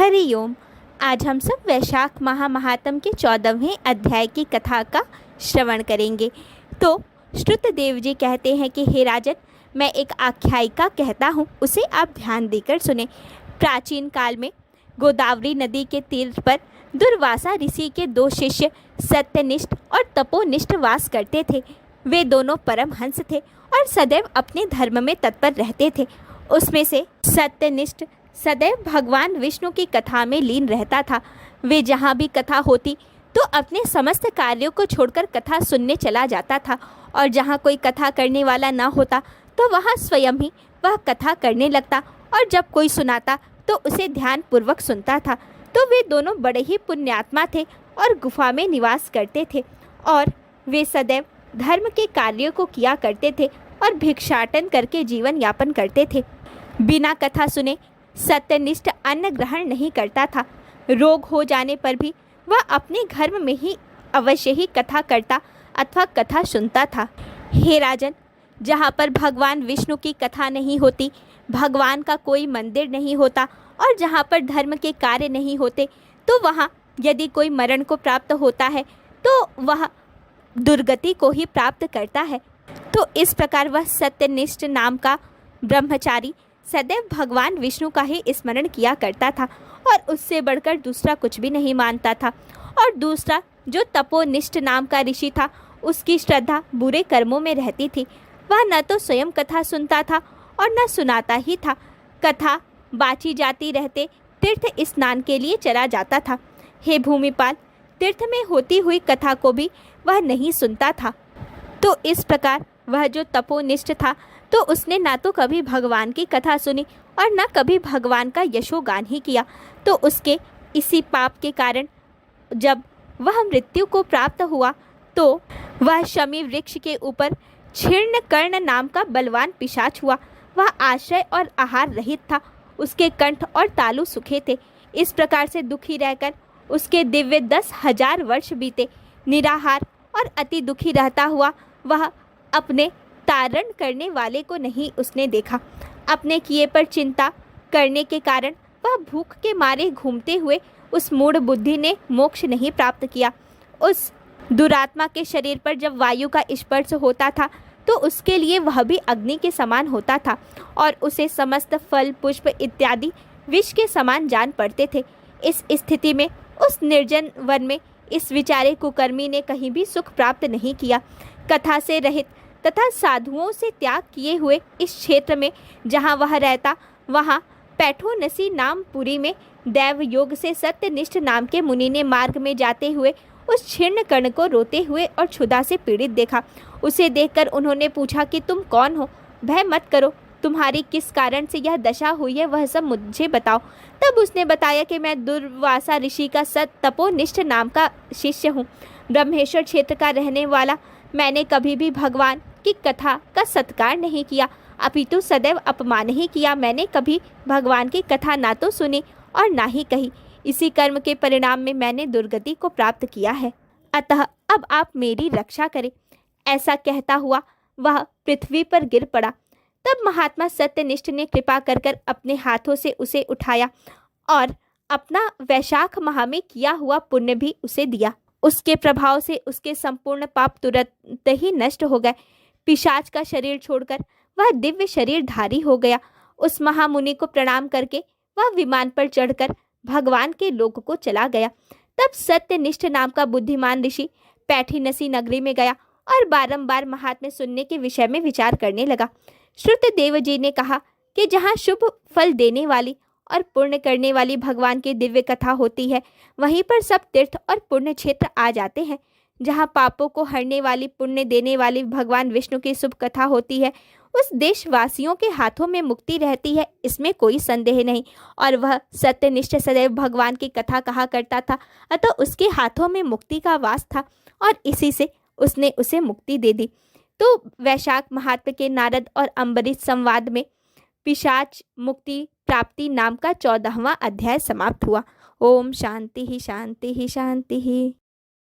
हरिओम। आज हम सब वैशाख महात्म के 14वें अध्याय की कथा का श्रवण करेंगे। तो श्रुतदेव जी कहते हैं कि हे राजन, मैं एक आख्यायिका कहता हूँ, उसे आप ध्यान देकर सुने। प्राचीन काल में गोदावरी नदी के तीर पर दुर्वासा ऋषि के 2 शिष्य सत्यनिष्ठ और तपोनिष्ठ वास करते थे। वे दोनों परमहंस थे और सदैव अपने धर्म में तत्पर रहते थे। उसमें से सत्यनिष्ठ सदैव भगवान विष्णु की कथा में लीन रहता था। वे जहाँ भी कथा होती तो अपने समस्त कार्यों को छोड़कर कथा सुनने चला जाता था, और जहाँ कोई कथा करने वाला ना होता तो वहाँ स्वयं ही वह कथा करने लगता, और जब कोई सुनाता तो उसे ध्यानपूर्वक सुनता था। तो वे दोनों बड़े ही पुण्यात्मा थे और गुफा में निवास करते थे, और वे सदैव धर्म के कार्यों को किया करते थे और भिक्षाटन करके जीवन यापन करते थे। बिना कथा सुने सत्यनिष्ठ अन्न ग्रहण नहीं करता था। रोग हो जाने पर भी वह अपने घर में ही अवश्य ही कथा करता अथवा कथा सुनता था। हे राजन, जहाँ पर भगवान विष्णु की कथा नहीं होती, भगवान का कोई मंदिर नहीं होता, और जहाँ पर धर्म के कार्य नहीं होते, तो वहाँ यदि कोई मरण को प्राप्त होता है तो वह दुर्गति को ही प्राप्त करता है। तो इस प्रकार वह सत्यनिष्ठ नाम का ब्रह्मचारी सदैव भगवान विष्णु का ही स्मरण किया करता था और उससे बढ़कर दूसरा कुछ भी नहीं मानता था। और दूसरा जो तपोनिष्ठ नाम का ऋषि था, उसकी श्रद्धा बुरे कर्मों में रहती थी। वह न तो स्वयं कथा सुनता था और न सुनाता ही था। कथा बाची जाती रहते तीर्थ स्नान के लिए चला जाता था। हे भूमिपाल, तीर्थ में होती हुई कथा को भी वह नहीं सुनता था। तो इस प्रकार वह जो तपोनिष्ठ था, तो उसने ना तो कभी भगवान की कथा सुनी और न कभी भगवान का यशोगान ही किया। तो उसके इसी पाप के कारण जब वह मृत्यु को प्राप्त हुआ तो वह शमी वृक्ष के ऊपर क्षीर्ण कर्ण नाम का बलवान पिशाच हुआ। वह आश्रय और आहार रहित था, उसके कंठ और तालु सूखे थे। इस प्रकार से दुखी रहकर उसके दिव्य 10,000 वर्ष बीते। निराहार और अति दुखी रहता हुआ वह अपने तारण करने वाले को नहीं उसने देखा। अपने किए पर चिंता करने के कारण वह भूख के मारे घूमते हुए उस मूढ़ बुद्धि ने मोक्ष नहीं प्राप्त किया। उस दुरात्मा के शरीर पर जब वायु का स्पर्श होता था तो उसके लिए वह भी अग्नि के समान होता था, और उसे समस्त फल पुष्प इत्यादि विष के समान जान पड़ते थे। इस स्थिति में उस निर्जन वन में इस विचारे कुकर्मी ने कहीं भी सुख प्राप्त नहीं किया। कथा से रहित तथा साधुओं से त्याग किए हुए इस क्षेत्र में जहाँ वह रहता, वहाँ पैठोनसी नाम पुरी में दैव योग से सत्यनिष्ठ नाम के मुनि ने मार्ग में जाते हुए उस क्षीर्ण कर्ण को रोते हुए और क्षुधा से पीड़ित देखा। उसे देखकर उन्होंने पूछा कि तुम कौन हो? भय मत करो, तुम्हारी किस कारण से यह दशा हुई है वह सब मुझे बताओ। तब उसने बताया कि मैं दुर्वासा ऋषि का तपोनिष्ठ नाम का शिष्य हूँ, ब्रह्मेश्वर क्षेत्र का रहने वाला। मैंने कभी भी भगवान की कथा का सत्कार नहीं किया, अपितु सदैव अपमान ही किया। मैंने कभी भगवान की कथा ना तो सुनी और ना ही कही। इसी कर्म के परिणाम में मैंने दुर्गति को प्राप्त किया है, अतः अब आप मेरी रक्षा करें। ऐसा कहता हुआ वह पृथ्वी पर गिर पड़ा। तब महात्मा सत्यनिष्ठ ने कृपा कर अपने हाथों से उसे उठाया और अपना वैशाख माह में किया हुआ पुण्य भी उसे दिया। उसके प्रभाव से उसके संपूर्ण पाप तुरंत ही नष्ट हो गए। पिशाच का शरीर छोड़कर वह दिव्य शरीरधारी हो गया। उस महामुनि को प्रणाम करके वह विमान पर चढ़कर भगवान के लोक को चला गया। तब सत्यनिष्ठ नाम का बुद्धिमान ऋषि पैठीनसी नगरी में गया और बारंबार महात्म्य सुनने के विषय में विचार करने लगा। श्रुतदेव जी ने कहा कि जहाँ शुभ फल देने वाली और पुण्य करने वाली भगवान की दिव्य कथा होती है, वहीं पर सब तीर्थ और पुण्य क्षेत्र आ जाते हैं। जहाँ पापों को हरने वाली पुण्य देने वाली भगवान विष्णु की शुभ कथा होती है, उस देशवासियों के हाथों में मुक्ति रहती है, इसमें कोई संदेह नहीं। और वह सत्यनिष्ठ सदैव भगवान की कथा कहा करता था, अतः उसके हाथों में मुक्ति का वास था और इसी से उसने उसे मुक्ति दे दी। तो वैशाख महात्म के नारद और अम्बरीश संवाद में पिशाच मुक्ति प्राप्ति नाम का 14वां अध्याय समाप्त हुआ। ओम शांति ही शांति ही शांति ही।